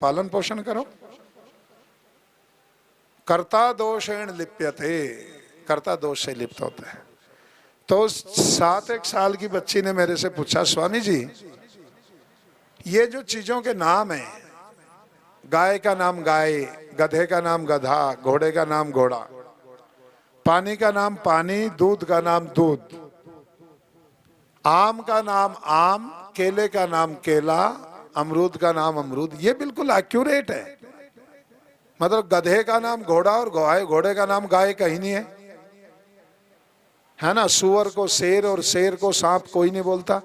पालन पोषण करो। कर्ता दोषेण लिप्यते, कर्ता दोष से लिप्त होता है। तो 7 साल की बच्ची ने मेरे से पूछा, स्वामी जी ये जो चीजों के नाम हैं, गाय का नाम गाय, गधे का नाम गधा, घोड़े का नाम घोड़ा, पानी का नाम पानी, दूध का नाम दूध, आम का नाम आम, केले का नाम केला, अमरूद का नाम अमरूद, ये बिल्कुल एक्यूरेट है। मतलब गधे का नाम घोड़ा और घोड़े का नाम गाय कहीं नहीं है ना। सुअर को शेर और शेर को सांप कोई नहीं बोलता,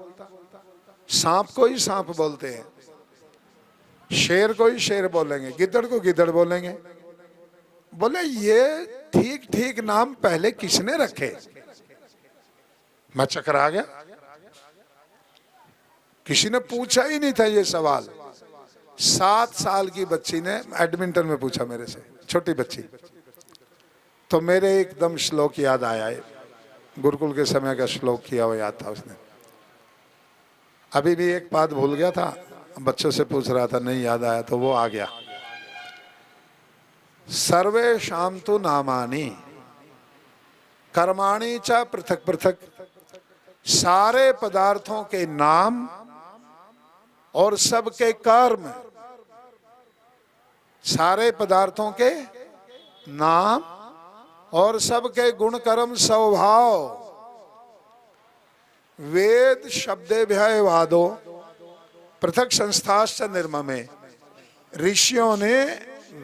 सांप को ही सांप बोलते हैं, शेर को ही शेर बोलेंगे, गिद्दड़ को गिद्दड़ बोलेंगे। बोले ये ठीक ठीक नाम पहले किसने रखे? मैं चकरा गया, किसी ने पूछा ही नहीं था ये सवाल। 7 साल की बच्ची ने एडमिंटन में पूछा मेरे से, छोटी बच्ची। तो मेरे एकदम श्लोक याद आया, गुरुकुल के समय का श्लोक किया हुआ याद था उसने। अभी भी एक बात भूल गया था, बच्चों से पूछ रहा था, नहीं याद आया तो वो आ गया। सर्वेषां तु नामानि कर्माणि च पृथक पृथक, सारे पदार्थों के नाम और सबके कर्म, सारे पदार्थों के नाम और सबके गुण कर्म स्वभाव, वेद शब्देभ्यः वादो पृथक संस्थाश्च निर्ममे, ऋषियों ने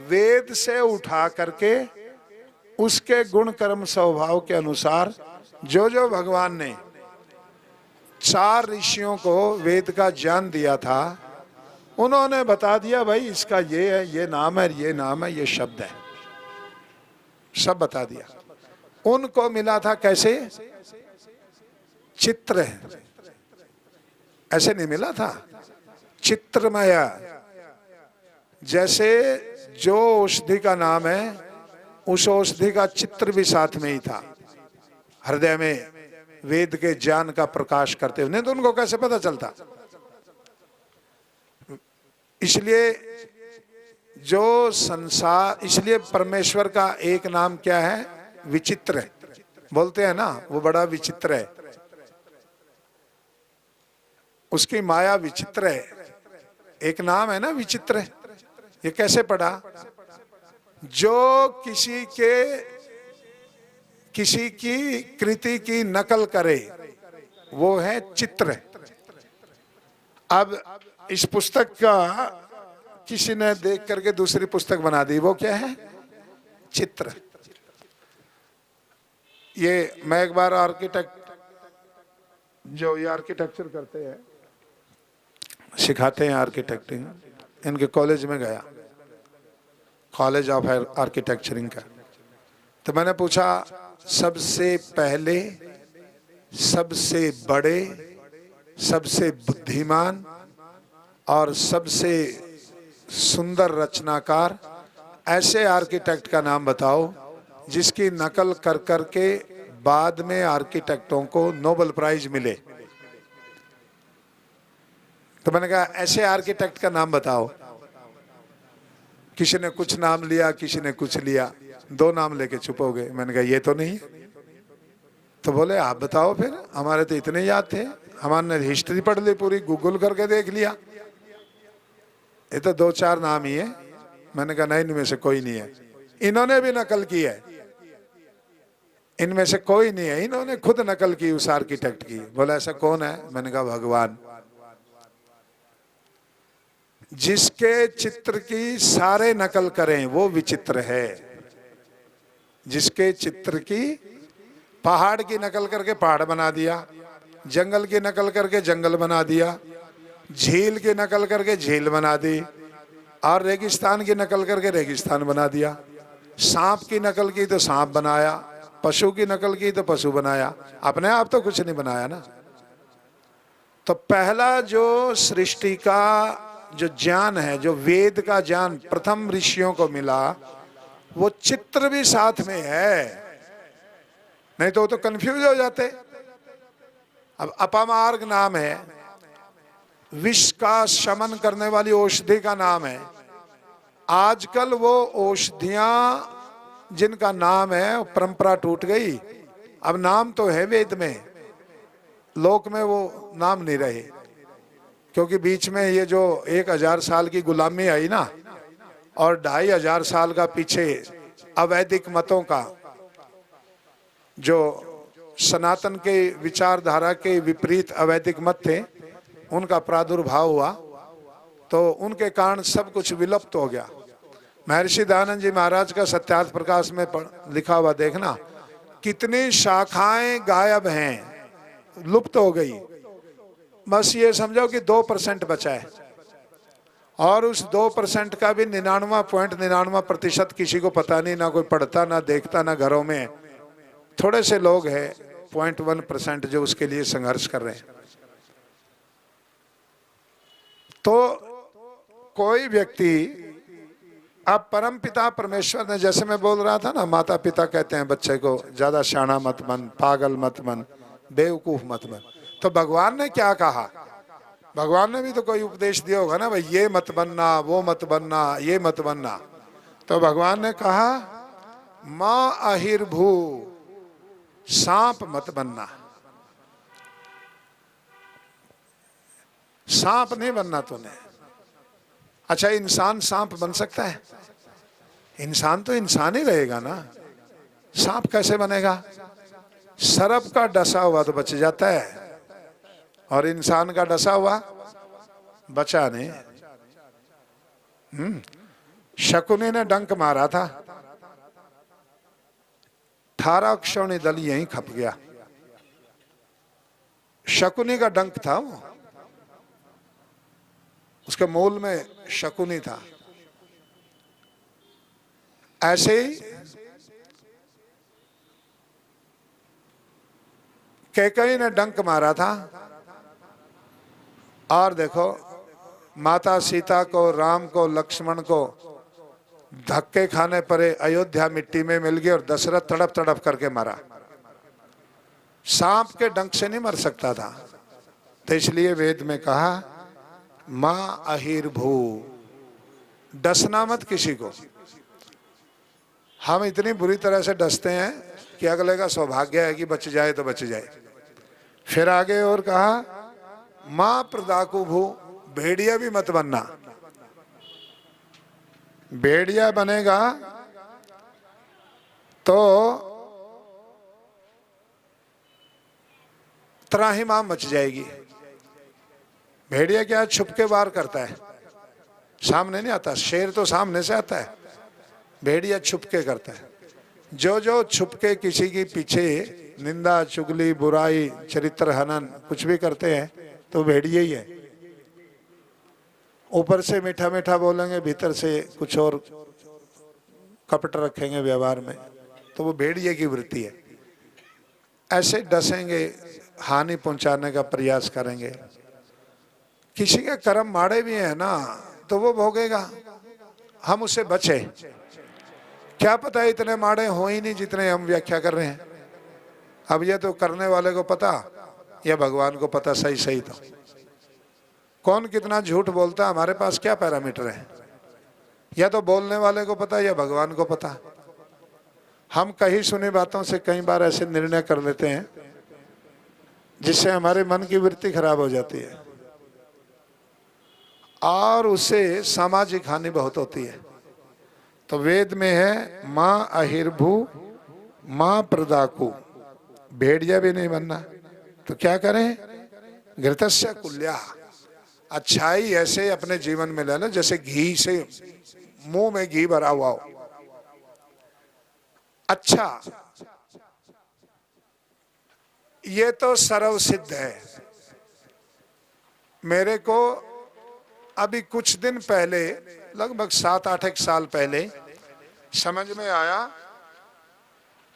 वेद से उठा करके उसके गुण कर्म स्वभाव के अनुसार जो जो भगवान ने 4 ऋषियों को वेद का ज्ञान दिया था, उन्होंने बता दिया भाई इसका ये है, ये नाम है, ये नाम है, ये शब्द है, सब बता दिया। उनको मिला था कैसे? चित्र है, ऐसे नहीं मिला था, चित्रमय। जैसे जो औषधि का नाम है उस औषधि का चित्र भी साथ में ही था, हृदय में वेद के ज्ञान का प्रकाश करते हुए। नहीं तो उनको कैसे पता चलता? इसलिए जो संसार, इसलिए परमेश्वर का एक नाम क्या है? विचित्र है। बोलते हैं ना वो बड़ा विचित्र है, उसकी माया विचित्र है। एक नाम है ना विचित्र है। ये कैसे पढ़ा? जो किसी की कृति की नकल करे वो है चित्र। अब इस पुस्तक का किसी ने देख करके दूसरी पुस्तक बना दी, वो क्या है? चित्र। ये मैं एक बार आर्किटेक्ट, जो ये आर्किटेक्चर करते हैं, सिखाते हैं आर्किटेक्टिंग, इनके कॉलेज में गया, कॉलेज ऑफ आर्किटेक्चरिंग का। तो मैंने पूछा सबसे पहले, सबसे बड़े, सबसे बुद्धिमान और सबसे सुंदर रचनाकार ऐसे आर्किटेक्ट का नाम बताओ जिसकी नकल कर करके बाद में आर्किटेक्टों को नोबेल प्राइज मिले। तो मैंने कहा ऐसे आर्किटेक्ट का नाम बताओ। किसी ने कुछ नाम लिया, किसी ने कुछ लिया, 2 नाम लेके चुप हो गए। मैंने कहा ये तो नहीं। तो बोले आप बताओ फिर, हमारे तो इतने याद थे, हमारे हिस्ट्री पढ़ ली पूरी, गूगल करके देख लिया, ये तो 2-4 नाम ही है। मैंने कहा नहीं, इनमें से कोई नहीं है, इन्होंने भी नकल की है, इनमें से कोई नहीं है, इन्होंने खुद नकल की उस आर्किटेक्ट की। बोला ऐसा कौन है? मैंने कहा भगवान। जिसके चित्र की सारे नकल करें वो विचित्र है। जिसके चित्र की, पहाड़ की नकल करके पहाड़ बना दिया, जंगल की नकल करके जंगल बना दिया, झील की नकल करके झील बना दी, और रेगिस्तान की नकल करके रेगिस्तान बना दिया, सांप की नकल की तो सांप बनाया, पशु की नकल की तो पशु बनाया, अपने आप तो कुछ नहीं बनाया ना। तो पहला जो सृष्टि का जो ज्ञान है, जो वेद का ज्ञान प्रथम ऋषियों को मिला, वो चित्र भी साथ में है, नहीं तो वो तो कंफ्यूज हो जाते। अब अपामार्ग नाम है, विष का शमन करने वाली औषधि का नाम है, आजकल वो औषधियां जिनका नाम है वो परंपरा टूट गई। अब नाम तो है वेद में, लोक में वो नाम नहीं रहे, क्योंकि बीच में ये जो 1000 साल की गुलामी आई ना, और 2500 साल का पीछे अवैदिक मतों का, जो सनातन के विचारधारा के विपरीत अवैदिक मत थे, उनका प्रादुर्भाव हुआ, तो उनके कारण सब कुछ विलुप्त हो गया। महर्षि दयानंद जी महाराज का सत्यार्थ प्रकाश में लिखा हुआ देखना, कितनी शाखाएं गायब हैं, लुप्त हो गई। बस ये समझो कि 2% बचा है, और उस 2% का भी 99.99% किसी को पता नहीं, ना कोई पढ़ता ना देखता ना घरों में। थोड़े से लोग हैं 0.1% जो उसके लिए संघर्ष कर रहे हैं। तो कोई व्यक्ति, अब परम पिता परमेश्वर ने, जैसे मैं बोल रहा था ना, माता पिता कहते हैं बच्चे को ज्यादा शाना मत बन, पागल मत बन, बेवकूफ मत बन। तो भगवान ने क्या कहा? भगवान ने भी तो कोई उपदेश दिया होगा ना भाई, ये मत बनना, वो मत बनना, ये मत बनना। तो भगवान ने कहा माँ अहिर्भू, सांप मत बनना, सांप नहीं बनना तूने। अच्छा, इंसान सांप बन सकता है? इंसान तो इंसान ही रहेगा ना, सांप कैसे बनेगा? सर्प का डसा हुआ तो बच जाता है, और इंसान का डसा हुआ बचा नहीं। शकुनी ने डंक मारा था, 18 क्षौणी दल यहीं खप गया। शकुनी का डंक था वो, उसके मूल में शकुनी था। ऐसे ही कैकेयी ने डंक मारा था, और देखो माता सीता को, राम को, लक्ष्मण को धक्के खाने पड़े, अयोध्या मिट्टी में मिल गई, और दशरथ तड़प तड़प करके मरा। सांप के डंक से नहीं मर सकता था। तो इसलिए वेद में कहा माँ अहिर्भू, डसना मत किसी को। हम इतनी बुरी तरह से डसते हैं कि अगले का सौभाग्य है कि बच जाए तो बच जाए। फिर आगे और कहा माँ प्रदाकु भू, भेड़िया भी मत बनना। भेड़िया बनेगा तो त्राहिमाम मच जाएगी। भेड़िया क्या, छुप के वार करता है, सामने नहीं आता। शेर तो सामने से आता है, भेड़िया छुप के करता है। जो जो छुप के किसी के पीछे निंदा, चुगली, बुराई, चरित्र हनन कुछ भी करते हैं तो भेड़िया ही है। ऊपर से मीठा मीठा बोलेंगे, भीतर से कुछ और कपट रखेंगे व्यवहार में, तो वो भेड़िए की वृत्ति है। ऐसे डसेंगे, हानि पहुंचाने का प्रयास करेंगे। किसी के कर्म माड़े भी हैं ना, तो वो भोगेगा, हम उससे बचे। क्या पता इतने माड़े हो ही नहीं जितने हम व्याख्या कर रहे हैं। अब ये तो करने वाले को पता या भगवान को पता सही सही। तो कौन कितना झूठ बोलता, हमारे पास क्या पैरामीटर है? या तो बोलने वाले को पता या भगवान को पता। हम कहीं सुनी बातों से कई बार ऐसे निर्णय कर लेते हैं जिससे हमारे मन की वृत्ति खराब हो जाती है, और उससे सामाजिक हानि बहुत होती है। तो वेद में है माँ अहिर्भू, माँ प्रदाकु, भेड़िया भी नहीं बनना। तो क्या करें? घृतस्य कुल्या, अच्छाई ऐसे अपने जीवन में ले लो जैसे घी से मुंह में घी भरा हुआ हो। अच्छा, ये तो सर्व सिद्ध है। मेरे को अभी कुछ दिन पहले, लगभग 7-8 साल पहले समझ में आया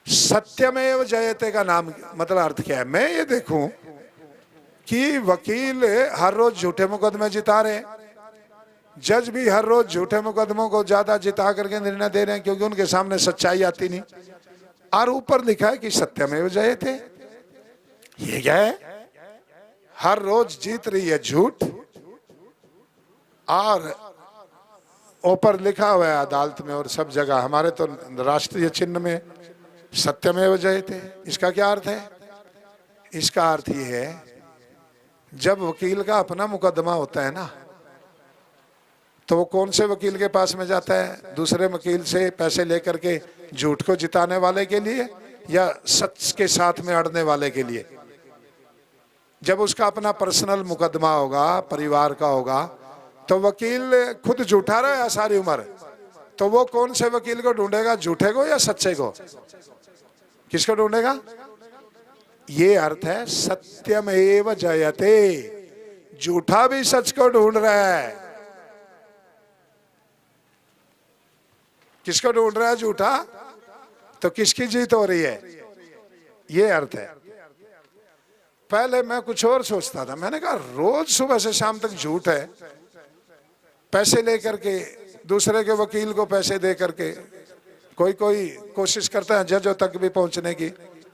सत्यमेव जयते का नाम मतलब अर्थ क्या है। मैं ये देखूं कि वकील हर रोज झूठे मुकदमे जिता रहे, जज भी हर रोज झूठे मुकदमों को ज्यादा जिता करके निर्णय दे रहे हैं, क्योंकि उनके सामने सच्चाई आती नहीं। और ऊपर लिखा है कि सत्यमेव जयते। ये क्या है? हर रोज जीत रही है झूठ, और ऊपर लिखा हुआ है अदालत में और सब जगह, हमारे तो राष्ट्रीय चिन्ह में सत्यमेव जयते। इसका क्या अर्थ है? इसका अर्थ ये है, जब वकील का अपना मुकदमा होता है ना, तो वो कौन से वकील के पास में जाता है? दूसरे वकील से पैसे लेकर के झूठ को जिताने वाले के लिए या सच के साथ में अड़ने वाले के लिए? जब उसका अपना पर्सनल मुकदमा होगा, परिवार का होगा, तो वकील खुद झूठा रहा सारी उम्र, तो वो कौन से वकील को ढूंढेगा? झूठे को या सच्चे को? किसको ढूंढेगा? ये अर्थ है सत्यमेव जयते। झूठा भी सच को ढूंढ रहा है। किसको ढूंढ रहा है? झूठा। तो किसकी जीत हो रही है? ये अर्थ है। पहले मैं कुछ और सोचता था, मैंने कहा रोज सुबह से शाम तक झूठ है, पैसे लेकर के, दूसरे के वकील को पैसे दे करके, कोई कोशिश करता है जजों तक भी पहुंचने की,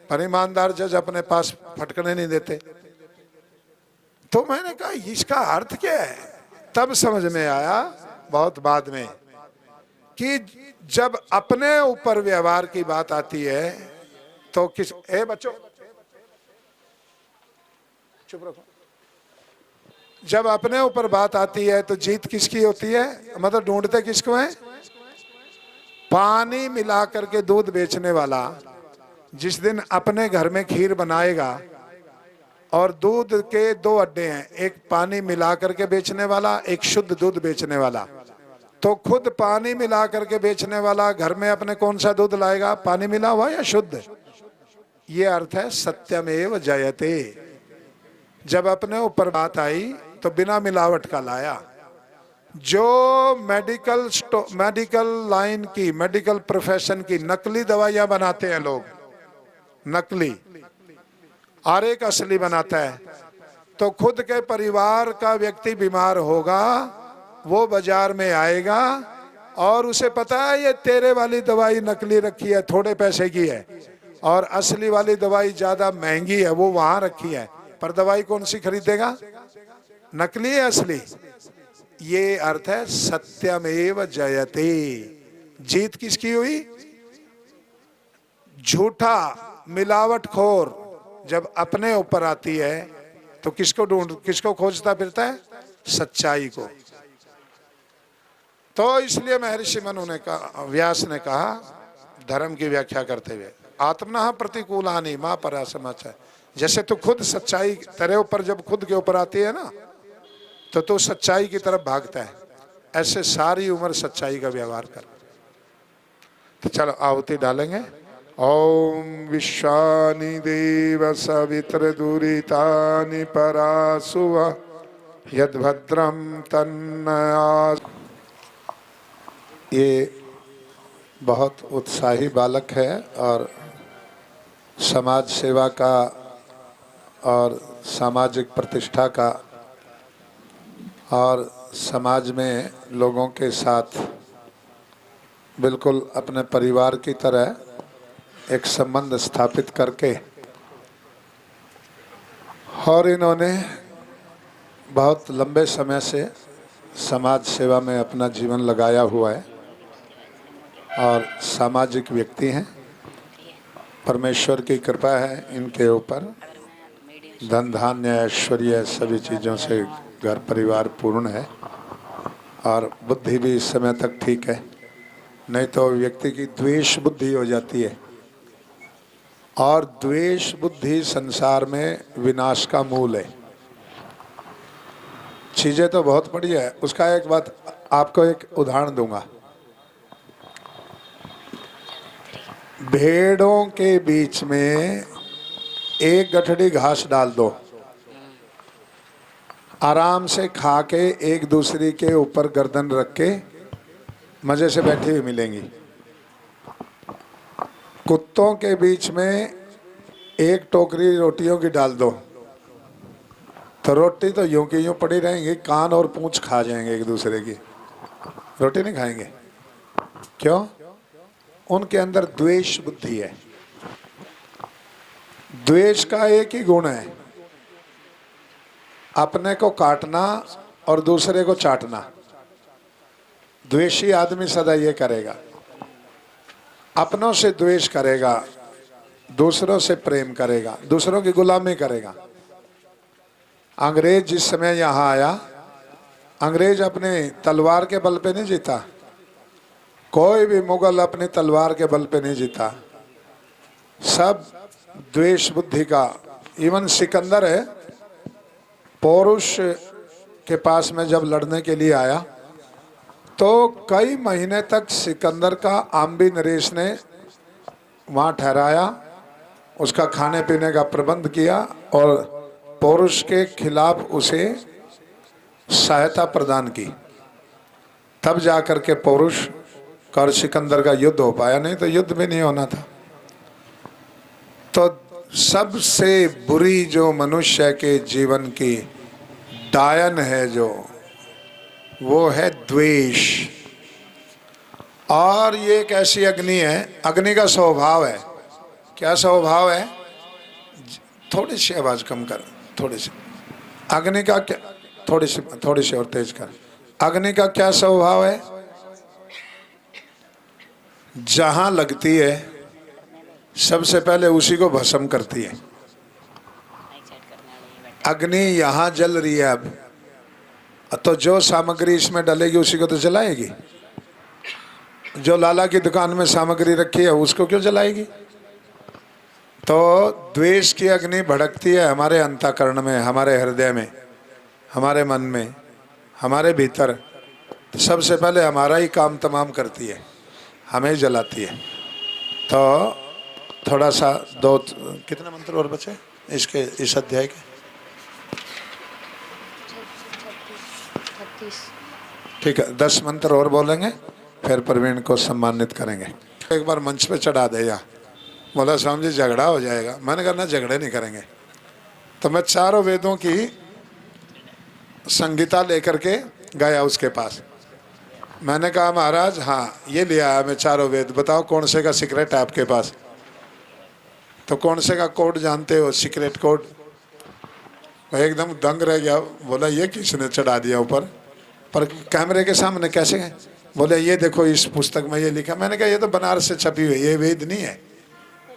पर ईमानदार जज अपने पास फटकने नहीं देते। तो मैंने कहा इसका अर्थ क्या है? तब समझ में आया बहुत बाद में कि जब अपने ऊपर व्यवहार की बात आती है तो बच्चों चुप रखो। जब अपने ऊपर बात आती है तो जीत किसकी होती है? मतलब ढूंढते किसको है? पानी मिला करके दूध बेचने वाला जिस दिन अपने घर में खीर बनाएगा, और दूध के दो अड्डे हैं, एक पानी मिला करके बेचने वाला, एक शुद्ध दूध बेचने वाला, तो खुद पानी मिला करके बेचने वाला घर में अपने कौन सा दूध लाएगा? पानी मिला हुआ या शुद्ध? ये अर्थ है सत्यमेव जयते। जब अपने ऊपर बात आई तो बिना मिलावट का लाया। जो मेडिकल लाइन की, मेडिकल प्रोफेशन की नकली दवाइयां बनाते हैं लोग, नकली, और एक असली बनाता है, तो खुद के परिवार का व्यक्ति बीमार होगा, वो बाजार में आएगा और उसे पता है ये तेरे वाली दवाई नकली रखी है, थोड़े पैसे की है, और असली वाली दवाई ज्यादा महंगी है, वो वहां रखी है, पर दवाई कौन सी खरीदेगा? नकली है असली? ये अर्थ है सत्यमेव जयते। जीत किसकी हुई? झूठा मिलावटखोर जब अपने ऊपर आती है तो किसको खोजता फिरता है? सच्चाई को। तो इसलिए महर्षि मनु ने कहा, व्यास ने कहा धर्म की व्याख्या करते हुए, आत्मना प्रतिकूलानि मां परासमाचार। जैसे तू खुद सच्चाई तेरे ऊपर जब खुद के ऊपर आती है ना, तो तू सच्चाई की तरफ भागता है, ऐसे सारी उम्र सच्चाई का व्यवहार कर। तो चलो आहुति डालेंगे। ओम विश्वानि देव सवित्र दुरितानि परासुव यद्भद्रम तन्नया। ये बहुत उत्साही बालक है और समाज सेवा का और सामाजिक प्रतिष्ठा का और समाज में लोगों के साथ बिल्कुल अपने परिवार की तरह एक संबंध स्थापित करके, और इन्होंने बहुत लंबे समय से समाज सेवा में अपना जीवन लगाया हुआ है और सामाजिक व्यक्ति हैं। परमेश्वर की कृपा है इनके ऊपर, धन धान्य ऐश्वर्य सभी चीज़ों से घर परिवार पूर्ण है, और बुद्धि भी इस समय तक ठीक है। नहीं तो व्यक्ति की द्वेष बुद्धि हो जाती है, और द्वेष बुद्धि संसार में विनाश का मूल है। चीज़ें तो बहुत बढ़िया है, उसका एक बात आपको एक उदाहरण दूंगा। भेड़ों के बीच में एक गठड़ी घास डाल दो, आराम से खा के एक दूसरे के ऊपर गर्दन रख के मजे से बैठी हुई मिलेंगी। कुत्तों के बीच में एक टोकरी रोटियों की डाल दो, तो रोटी तो यूं की यूं पड़ी रहेंगी, कान और पूंछ खा जाएंगे एक दूसरे की, रोटी नहीं खाएंगे। क्यों? उनके अंदर द्वेष बुद्धि है। द्वेष का एक ही गुण है, अपने को काटना और दूसरे को चाटना। द्वेषी आदमी सदा ये करेगा, अपनों से द्वेष करेगा, दूसरों से प्रेम करेगा, दूसरों की गुलामी करेगा। अंग्रेज जिस समय यहाँ आया, अंग्रेज अपने तलवार के बल पे नहीं जीता, कोई भी मुगल अपनी तलवार के बल पे नहीं जीता, सब द्वेष बुद्धि का। इवन सिकंदर है, पौरुष के पास में जब लड़ने के लिए आया तो कई महीने तक सिकंदर का आम्बी नरेश ने वहाँ ठहराया, उसका खाने पीने का प्रबंध किया और पौरुष के खिलाफ उसे सहायता प्रदान की। तब जाकर के पौरुष और सिकंदर का युद्ध हो पाया, नहीं तो युद्ध भी नहीं होना था। तो सबसे बुरी जो मनुष्य के जीवन की डायन है जो, वो है द्वेष। और ये एक ऐसी अग्नि है, अग्नि का स्वभाव है। क्या स्वभाव है? थोड़ी सी आवाज कम कर, थोड़ी सी। अग्नि का क्या, थोड़ी सी और तेज कर। अग्नि का क्या स्वभाव है? जहां लगती है सबसे पहले उसी को भस्म करती है। अग्नि यहाँ जल रही है अब, तो जो सामग्री इसमें डलेगी उसी को तो जलाएगी। जो लाला की दुकान में सामग्री रखी है उसको क्यों जलाएगी? तो द्वेष की अग्नि भड़कती है हमारे अंतःकरण में, हमारे हृदय में, हमारे मन में, हमारे भीतर। तो सबसे पहले हमारा ही काम तमाम करती है, हमें ही जलाती है। तो थोड़ा सा दो, कितने मंत्र और बचे इसके, इस अध्याय के? ठीक है, 10 मंत्र और बोलेंगे, फिर प्रवीण को सम्मानित करेंगे। एक बार मंच पे चढ़ा दे या बोला स्वामी जी झगड़ा हो जाएगा। मैंने कहा ना, झगड़े नहीं करेंगे। तो मैं चारों वेदों की संगीता लेकर के गया उसके पास। मैंने कहा महाराज हाँ ये लिया है मैं चारों वेद, बताओ कौन से का सीक्रेट है आपके पास? तो कौन से का कोड जानते हो, सीक्रेट कोड? एकदम दंग रह गया, बोला ये किसने चढ़ा दिया ऊपर? पर कैमरे के सामने कैसे गए? बोले ये देखो इस पुस्तक में ये लिखा। मैंने कहा ये तो बनारस से छपी हुई, ये वेद नहीं है।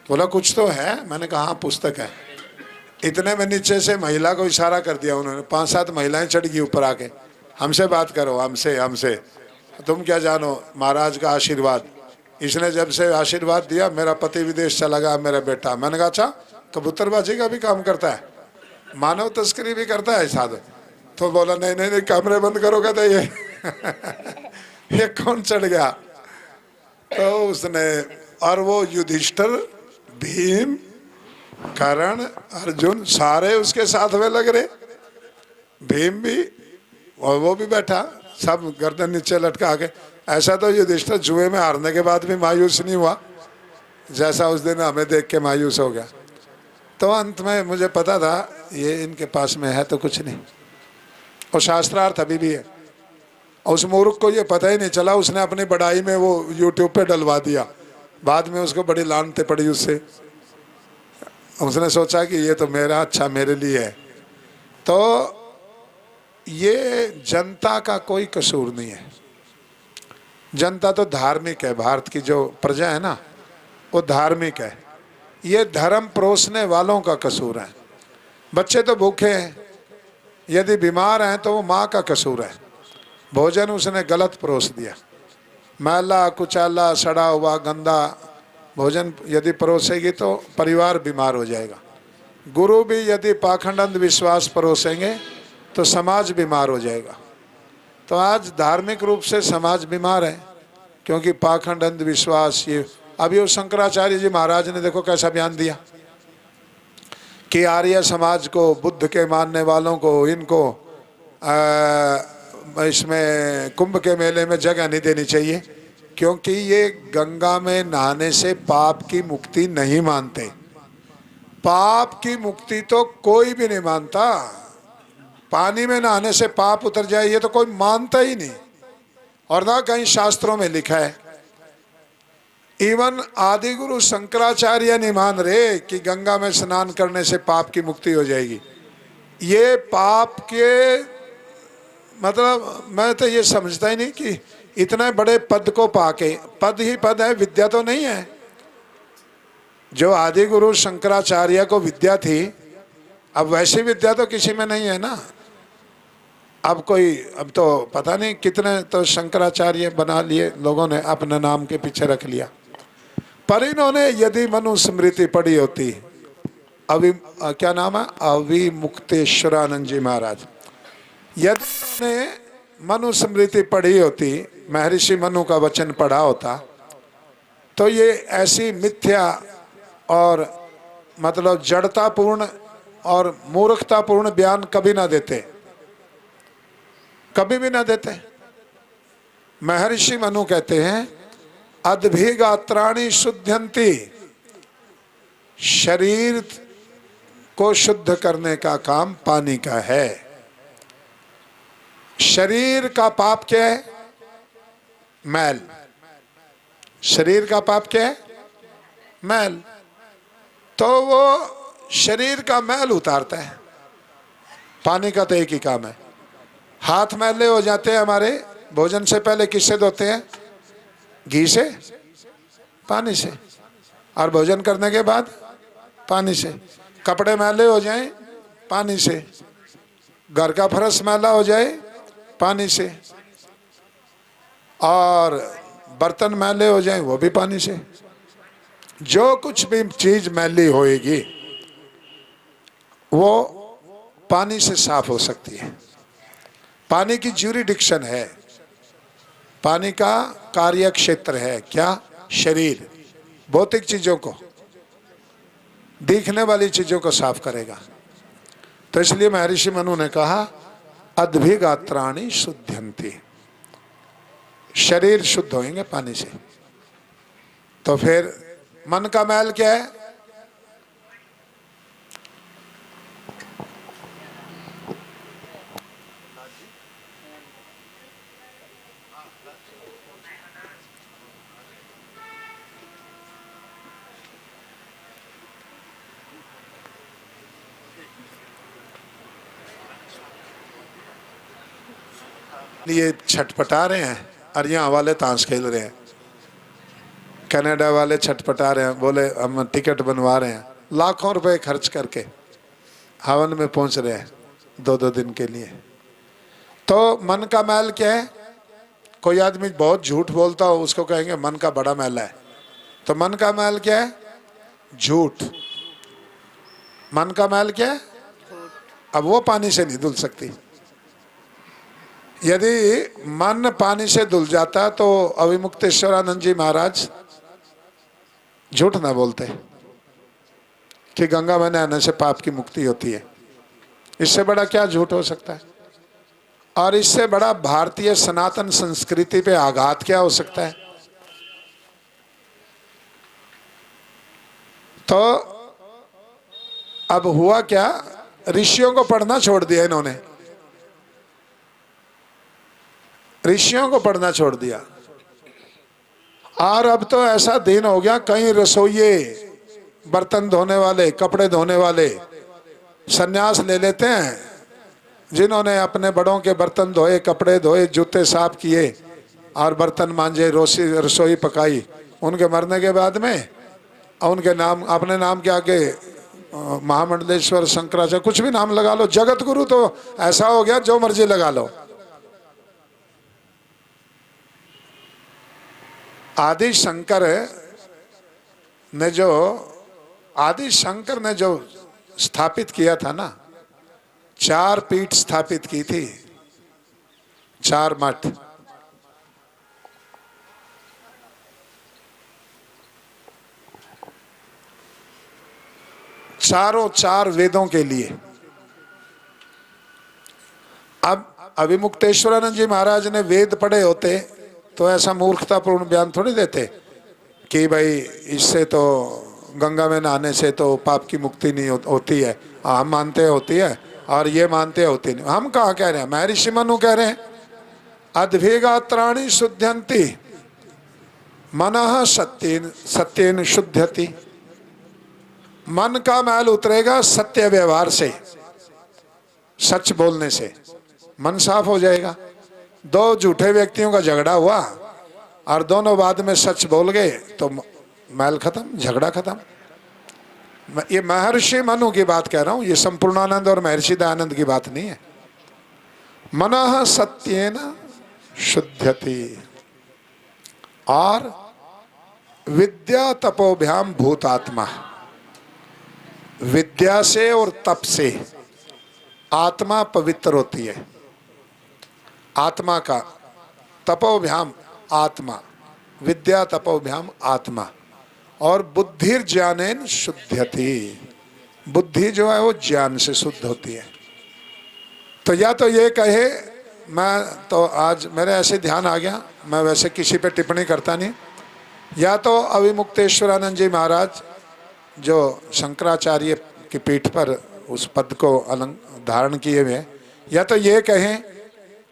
बोला कुछ तो है। मैंने कहा हाँ पुस्तक है। इतने में नीचे से महिला को इशारा कर दिया उन्होंने, 5-7 महिलाएं चढ़ गई ऊपर आके, हमसे बात करो, हमसे हमसे। तुम क्या जानो महाराज का आशीर्वाद। इसने जब से आशीर्वाद दिया मेरा पति विदेश चला गया, मेरा बेटा। मैंने कहा अच्छा कबूतरबाजी का भी काम करता है, मानव तस्करी भी करता है साधु? तो बोला नहीं नहीं नहीं कैमरे बंद करो। कहता ये ये कौन चढ़ गया? तो उसने, और वो युधिष्ठिर, भीम, कर्ण, अर्जुन सारे उसके साथ में लग रहे। भीम भी और वो भी बैठा, सब गर्दन नीचे लटका के। ऐसा तो युधिष्ठिर जुए में हारने के बाद भी मायूस नहीं हुआ जैसा उस दिन हमें देख के मायूस हो गया। तो अंत में मुझे पता था ये इनके पास में है तो कुछ नहीं, और शास्त्रार्थ अभी भी है। और उस मूर्ख को ये पता ही नहीं चला, उसने अपनी बड़ाई में वो यूट्यूब पे डलवा दिया। बाद में उसको बड़ी लानते पड़ी उससे। उसने सोचा कि ये तो मेरा अच्छा मेरे लिए है। तो ये जनता का कोई कसूर नहीं है। जनता तो धार्मिक है, भारत की जो प्रजा है ना वो धार्मिक है। ये धर्म परोसने वालों का कसूर है। बच्चे तो भूखे हैं, यदि बीमार हैं तो वो माँ का कसूर है। भोजन उसने गलत परोस दिया, मैला कुचाला सड़ा हुआ गंदा भोजन यदि परोसेगी तो परिवार बीमार हो जाएगा। गुरु भी यदि पाखंड अंधविश्वास परोसेंगे तो समाज बीमार हो जाएगा। तो आज धार्मिक रूप से समाज बीमार है क्योंकि पाखंड अंधविश्वास। ये अभी वो शंकराचार्य जी महाराज ने देखो कैसा बयान दिया कि आर्य समाज को, बुद्ध के मानने वालों को, इनको इसमें कुंभ के मेले में जगह नहीं देनी चाहिए क्योंकि ये गंगा में नहाने से पाप की मुक्ति नहीं मानते। पाप की मुक्ति तो कोई भी नहीं मानता। पानी में नहाने से पाप उतर जाए ये तो कोई मानता ही नहीं, और ना कहीं शास्त्रों में लिखा है। इवन आदि गुरु शंकराचार्य नहीं मान रहे कि गंगा में स्नान करने से पाप की मुक्ति हो जाएगी। ये पाप के मतलब मैं तो ये समझता ही नहीं कि इतने बड़े पद को पाके, पद ही पद है, विद्या तो नहीं है। जो आदि गुरु शंकराचार्य को विद्या थी, अब वैसी विद्या तो किसी में नहीं है ना। अब तो पता नहीं कितने तो शंकराचार्य बना लिए लोगों ने, अपने नाम के पीछे रख लिया। पर इन्होंने यदि मनुस्मृति पढ़ी होती, क्या नाम है, अविमुक्तेश्वरानंद जी महाराज, यदि इन्होंने मनुस्मृति पढ़ी होती, महर्षि मनु का वचन पढ़ा होता, तो ये ऐसी मिथ्या और मतलब जड़तापूर्ण और मूर्खतापूर्ण बयान कभी ना देते, कभी भी ना देते। महर्षि मनु कहते हैं अद्भिगात्राणि शुद्ध्यन्ति, शरीर को शुद्ध करने का काम पानी का है। शरीर का पाप क्या है? मैल। शरीर का पाप क्या है? मैल। तो वो शरीर का मैल उतारता है। पानी का तो एक ही काम है। हाथ मैले हो जाते हैं हमारे, भोजन से पहले किससे धोते हैं? घी से, पानी से, और भोजन करने के बाद पानी से। कपड़े मैले हो जाएं, पानी से। घर का फर्श मैला हो जाए, पानी से। और बर्तन मैले हो जाएं, वो भी पानी से। जो कुछ भी चीज मैली होएगी वो पानी से साफ हो सकती है। पानी की ज्यूरिडिक्शन है, पानी का कार्य क्षेत्र है क्या? शरीर। भौतिक चीजों को, दिखने वाली चीजों को साफ करेगा। तो इसलिए महर्षि मनु ने कहा अद्भिगात्राणि शुद्ध्यन्ति, शरीर शुद्ध होंगे पानी से। तो फिर मन का मैल क्या है? ये छटपटा रहे हैं और यहाँ वाले ताश खेल रहे हैं। कनाडा वाले छटपटा रहे हैं, बोले हम टिकट बनवा रहे हैं, लाखों रुपए खर्च करके हवन में पहुंच रहे हैं 2-2 दिन के लिए। तो मन का मैल क्या है? कोई आदमी बहुत झूठ बोलता हो, उसको कहेंगे मन का बड़ा मैल है। तो मन का मैल क्या है? झूठ। मन का मैल क्या है? अब वो पानी से नहीं धुल सकती। यदि मन पानी से धुल जाता तो अविमुक्तेश्वरानंद जी महाराज झूठ ना बोलते कि गंगा में नहाने से पाप की मुक्ति होती है। इससे बड़ा क्या झूठ हो सकता है? और इससे बड़ा भारतीय सनातन संस्कृति पे आघात क्या हो सकता है? तो अब हुआ क्या, ऋषियों को पढ़ना छोड़ दिया इन्होंने, ऋषियों को पढ़ना छोड़ दिया। और अब तो ऐसा दिन हो गया, कई रसोइये, बर्तन धोने वाले, कपड़े धोने वाले सन्यास ले लेते हैं, जिन्होंने अपने बड़ों के बर्तन धोए, कपड़े धोए, जूते साफ किए और बर्तन मांजे, रसोई पकाई। उनके मरने के बाद में उनके नाम, अपने नाम के आगे महामंडलेश्वर, शंकराचार्य, कुछ भी नाम लगा लो। जगत गुरु तो ऐसा हो गया जो मर्जी लगा लो। आदि शंकर ने जो स्थापित किया था ना, 4 पीठ स्थापित की थी, 4 मठ। चारों 4 वेदों के लिए। अब अविमुक्तेश्वरानंद जी महाराज ने वेद पढ़े होते तो ऐसा मूर्खतापूर्ण बयान थोड़ी देते कि भाई इससे तो गंगा में नहाने से तो पाप की मुक्ति नहीं होती है। हम मानते होती है और ये मानते होती नहीं। हम कहाँ कह रहे हैं? महर्षि मनु कह रहे हैं अद्भिगात्राणि शुद्ध्यन्ति मनः सत्येन शुद्ध्यति। मन का मैल उतरेगा सत्य व्यवहार से, सच बोलने से मन साफ हो जाएगा। दो झूठे व्यक्तियों का झगड़ा हुआ और दोनों बाद में सच बोल गए तो मैल खत्म, झगड़ा खत्म। ये महर्षि मनु की बात कह रहा हूं, ये संपूर्णानंद और महर्षि दयानंद की बात नहीं है। मनः सत्येन शुध्यति और विद्या तपोभ्याम भूतात्मा। विद्या से और तप से आत्मा पवित्र होती है। आत्मा का तपोभ्याम आत्मा, विद्या तपोभ्याम आत्मा, और बुद्धिर ज्ञानेन शुद्धति। बुद्धि जो है वो ज्ञान से शुद्ध होती है। तो या तो ये कहे, मैं तो आज मेरे ऐसे ध्यान आ गया, मैं वैसे किसी पे टिप्पणी करता नहीं, या तो अविमुक्तेश्वरानंद जी महाराज जो शंकराचार्य की पीठ पर उस पद को धारण किए हुए, या तो ये कहें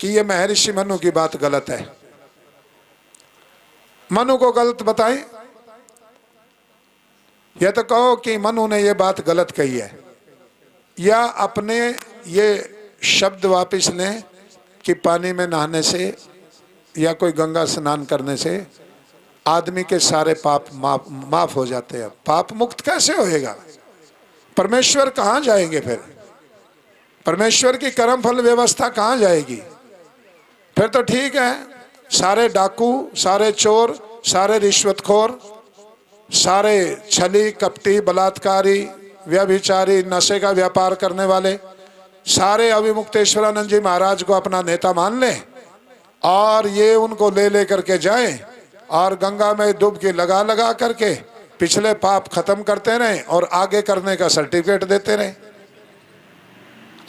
कि ये महर्षि मनु की बात गलत है। मनु को गलत बताएं, या तो कहो कि मनु ने ये बात गलत कही है, या अपने ये शब्द वापिस लें कि पानी में नहाने से या कोई गंगा स्नान करने से आदमी के सारे पाप माफ हो जाते हैं। पाप मुक्त कैसे होएगा? परमेश्वर कहाँ जाएंगे फिर? परमेश्वर की कर्म फल व्यवस्था कहाँ जाएगी? फिर तो ठीक है, सारे डाकू, सारे चोर, सारे रिश्वतखोर, सारे छली कपटी बलात्कारी व्यभिचारी नशे का व्यापार करने वाले सारे अविमुक्तेश्वरानंद जी महाराज को अपना नेता मान लें और ये उनको ले करके जाएं और गंगा में डुबकी लगा लगा करके पिछले पाप खत्म करते रहें और आगे करने का सर्टिफिकेट देते रहें।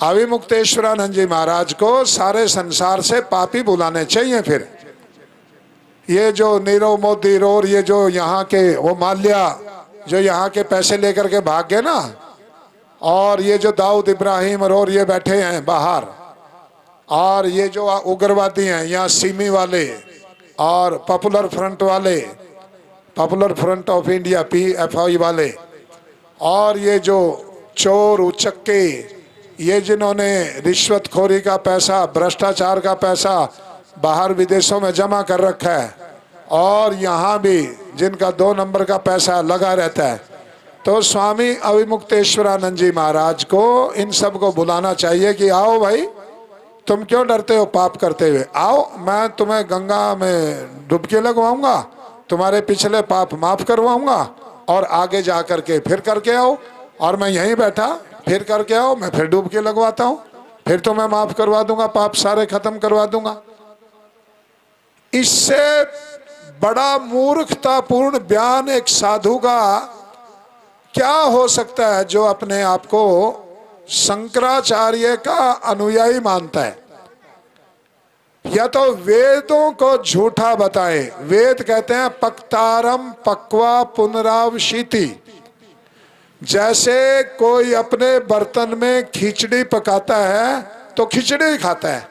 अविमुक्तेश्वरानंद जी महाराज को सारे संसार से पापी बुलाने चाहिए। फिर ये जो नीरव मोदी और ये जो यहाँ के वो माल्या जो यहाँ के पैसे लेकर के भाग गए ना, और ये जो दाऊद इब्राहिम और ये बैठे हैं बाहर, और ये जो उग्रवादी हैं यहाँ सिमी वाले और पॉपुलर फ्रंट वाले, popular front of India PFI वाले, और ये जो चोर उचक्के, ये जिन्होंने रिश्वतखोरी का पैसा भ्रष्टाचार का पैसा बाहर विदेशों में जमा कर रखा है, और यहाँ भी जिनका 2 नंबर का पैसा लगा रहता है, तो स्वामी अविमुक्तेश्वरानंद जी महाराज को इन सब को बुलाना चाहिए कि आओ भाई, तुम क्यों डरते हो पाप करते हुए? आओ, मैं तुम्हें गंगा में डुबकी लगवाऊंगा, तुम्हारे पिछले पाप माफ करवाऊंगा, और आगे जा करके फिर करके आओ, और मैं यहीं बैठा फिर करके आओ, मैं फिर डुबकी लगवाता हूँ, फिर तो मैं माफ करवा दूंगा, पाप सारे खत्म करवा दूंगा। इससे बड़ा मूर्खतापूर्ण बयान एक साधु का क्या हो सकता है जो अपने आप को शंकराचार्य का अनुयायी मानता है? या तो वेदों को झूठा बताए। वेद कहते हैं पक्तारम पक्वा पुनरावशीति। जैसे कोई अपने बर्तन में खिचड़ी पकाता है तो खिचड़ी खाता है,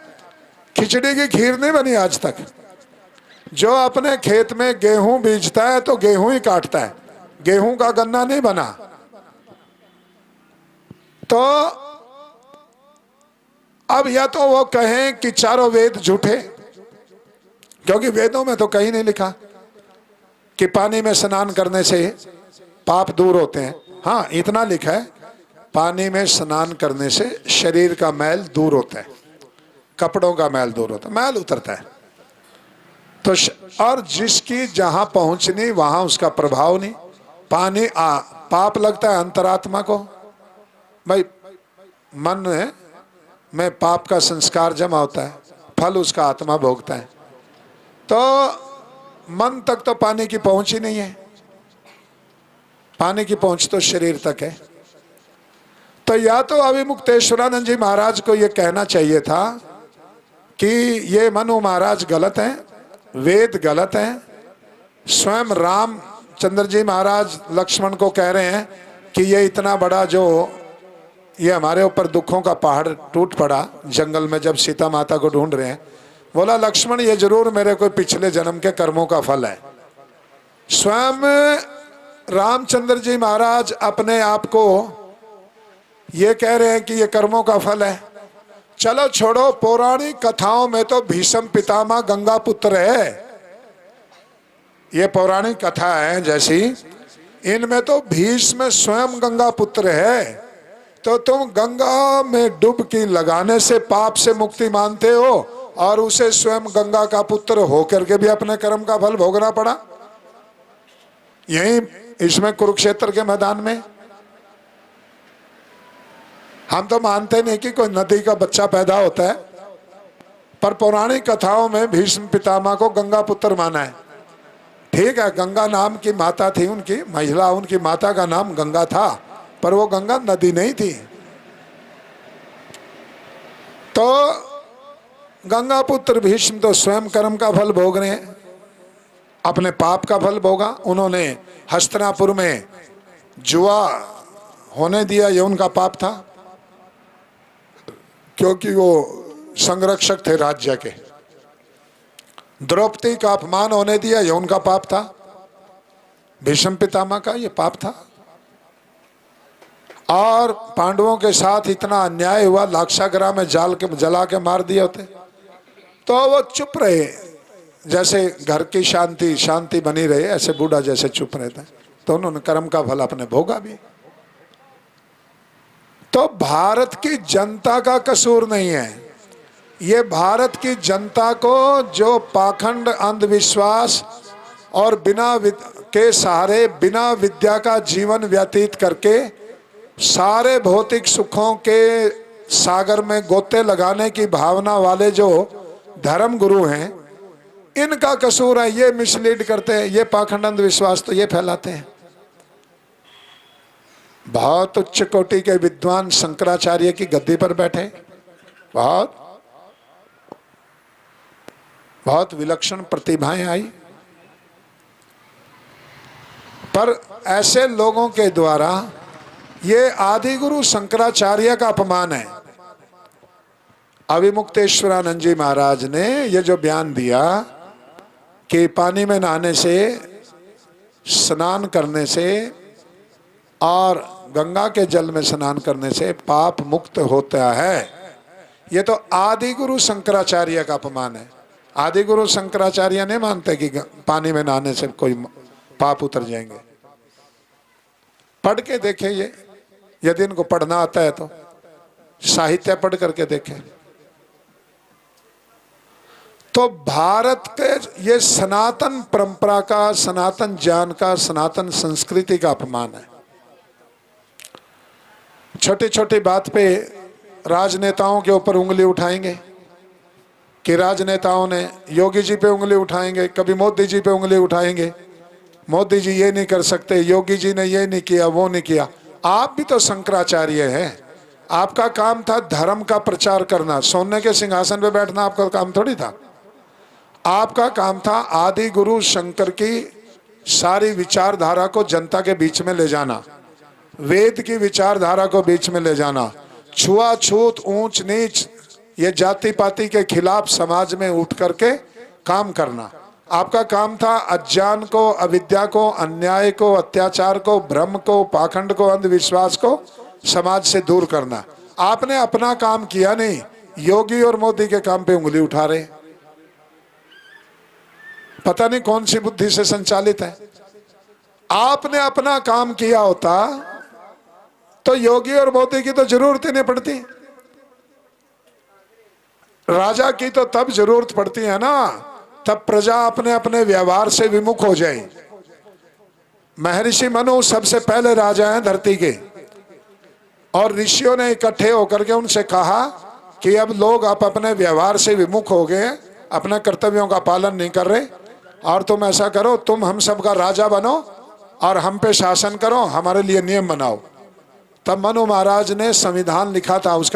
खिचड़ी की खीर नहीं बनी आज तक। जो अपने खेत में गेहूं बीजता है तो गेहूं ही काटता है, गेहूं का गन्ना नहीं बना। तो अब या तो वो कहें कि चारों वेद झूठे, क्योंकि वेदों में तो कहीं नहीं लिखा कि पानी में स्नान करने से पाप दूर होते हैं। हाँ, इतना लिखा है पानी में स्नान करने से शरीर का मैल दूर होता है, कपड़ों का मैल दूर होता है, मैल उतरता है। तो और जिसकी जहां पहुंचनी वहां उसका प्रभाव नहीं। पानी पाप लगता है अंतरात्मा को, भाई मन में पाप का संस्कार जमा होता है, फल उसका आत्मा भोगता है। तो मन तक तो पानी की पहुंच ही नहीं है, पानी की पहुंच तो शरीर तक है। तो या तो अविमुक्तेश्वरानंद जी महाराज को यह कहना चाहिए था कि ये मनु महाराज गलत हैं, वेद गलत हैं। स्वयं रामचंद्र जी महाराज लक्ष्मण को कह रहे हैं कि ये इतना बड़ा जो ये हमारे ऊपर दुखों का पहाड़ टूट पड़ा जंगल में जब सीता माता को ढूंढ रहे हैं, बोला लक्ष्मण ये जरूर मेरे कोई पिछले जन्म के कर्मों का फल है। स्वयं रामचंद्र जी महाराज अपने आप को ये कह रहे हैं कि ये कर्मों का फल है, चलो छोड़ो, पौराणिक कथाओं में तो भीष्म पितामह गंगा पुत्र है, ये पौराणिक कथा है जैसी, इनमें तो भीष्म स्वयं गंगा पुत्र है। तो तुम गंगा में डुबकी लगाने से पाप से मुक्ति मानते हो और उसे स्वयं गंगा का पुत्र होकर के भी अपने कर्म का फल भोगना पड़ा। यही इसमें कुरुक्षेत्र के मैदान में हम तो मानते नहीं कि कोई नदी का बच्चा पैदा होता है, पर पौराणिक कथाओं में भीष्म पितामह को गंगा पुत्र माना है। ठीक है, गंगा नाम की माता थी उनकी, महिला, उनकी माता का नाम गंगा था, पर वो गंगा नदी नहीं थी। तो गंगा पुत्र भीष्म तो स्वयं कर्म का फल भोग रहे हैं, अपने पाप का फल भोगा। उन्होंने हस्तिनापुर में जुआ होने दिया, ये उनका पाप था, क्योंकि वो संरक्षक थे राज्य के। द्रौपदी का अपमान होने दिया, ये उनका पाप था, भीष्म पितामह का ये पाप था। और पांडवों के साथ इतना अन्याय हुआ, लाक्षागृह में जला के मार दिए होते, तो वो चुप रहे, जैसे घर की शांति बनी रहे, ऐसे बूढ़ा जैसे चुप रहता है। तो उन्होंने कर्म का फल अपने भोगा भी। तो भारत की जनता का कसूर नहीं है, ये भारत की जनता को जो पाखंड अंधविश्वास और के सहारे बिना विद्या का जीवन व्यतीत करके सारे भौतिक सुखों के सागर में गोते लगाने की भावना वाले जो धर्म गुरु हैं, इनका कसूर है। ये मिसलीड करते हैं, ये पाखंड अंधविश्वास तो ये फैलाते हैं। बहुत उच्च कोटि के विद्वान शंकराचार्य की गद्दी पर बैठे, बहुत विलक्षण प्रतिभाएं आई, पर ऐसे लोगों के द्वारा ये आदि गुरु शंकराचार्य का अपमान है। अविमुक्तेश्वरानंद जी महाराज ने ये जो बयान दिया कि पानी में नहाने से, स्नान करने से और गंगा के जल में स्नान करने से पाप मुक्त होता है, ये तो आदि गुरु शंकराचार्य का अपमान है। आदि गुरु शंकराचार्य नहीं मानते कि पानी में नहाने से कोई पाप उतर जाएंगे। पढ़ के देखे ये, यदि इनको पढ़ना आता है तो साहित्य पढ़ करके देखें। तो भारत के ये सनातन परंपरा का, सनातन ज्ञान का, सनातन संस्कृति का अपमान है। छोटी छोटी बात पे राजनेताओं के ऊपर उंगली उठाएंगे कि राजनेताओं ने, योगी जी पे उंगली उठाएंगे, कभी मोदी जी पे उंगली उठाएंगे, मोदी जी ये नहीं कर सकते, योगी जी ने ये नहीं किया, वो नहीं किया। आप भी तो शंकराचार्य हैं, आपका काम था धर्म का प्रचार करना, सोने के सिंहासन पे बैठना आपका काम थोड़ी था। आपका काम था आदि गुरु शंकर की सारी विचारधारा को जनता के बीच में ले जाना, वेद की विचारधारा को बीच में ले जाना, छुआछूत, ऊंच नीच, ये जाति पाति के खिलाफ समाज में उठ करके काम करना। आपका काम था अज्ञान को, अविद्या को, अन्याय को, अत्याचार को, भ्रम को, पाखंड को, अंधविश्वास को समाज से दूर करना। आपने अपना काम किया नहीं, योगी और मोदी के काम पे उंगली उठा रहे। पता नहीं कौन सी बुद्धि से संचालित है। आपने अपना काम किया होता तो योगी और मोदी की तो जरूरत ही नहीं पड़ती। राजा की तो तब जरूरत पड़ती है ना, तब प्रजा अपने अपने व्यवहार से विमुख हो जाए। महर्षि मनु सबसे पहले राजा हैं धरती के, और ऋषियों ने इकट्ठे होकर के उनसे कहा कि अब लोग आप अपने व्यवहार से विमुख हो गए, अपने कर्तव्यों का पालन नहीं कर रहे, और तुम ऐसा करो, तुम हम सबका राजा बनो और हम पे शासन करो, हमारे लिए नियम बनाओ। तब मनु महाराज ने संविधान लिखा था, उसका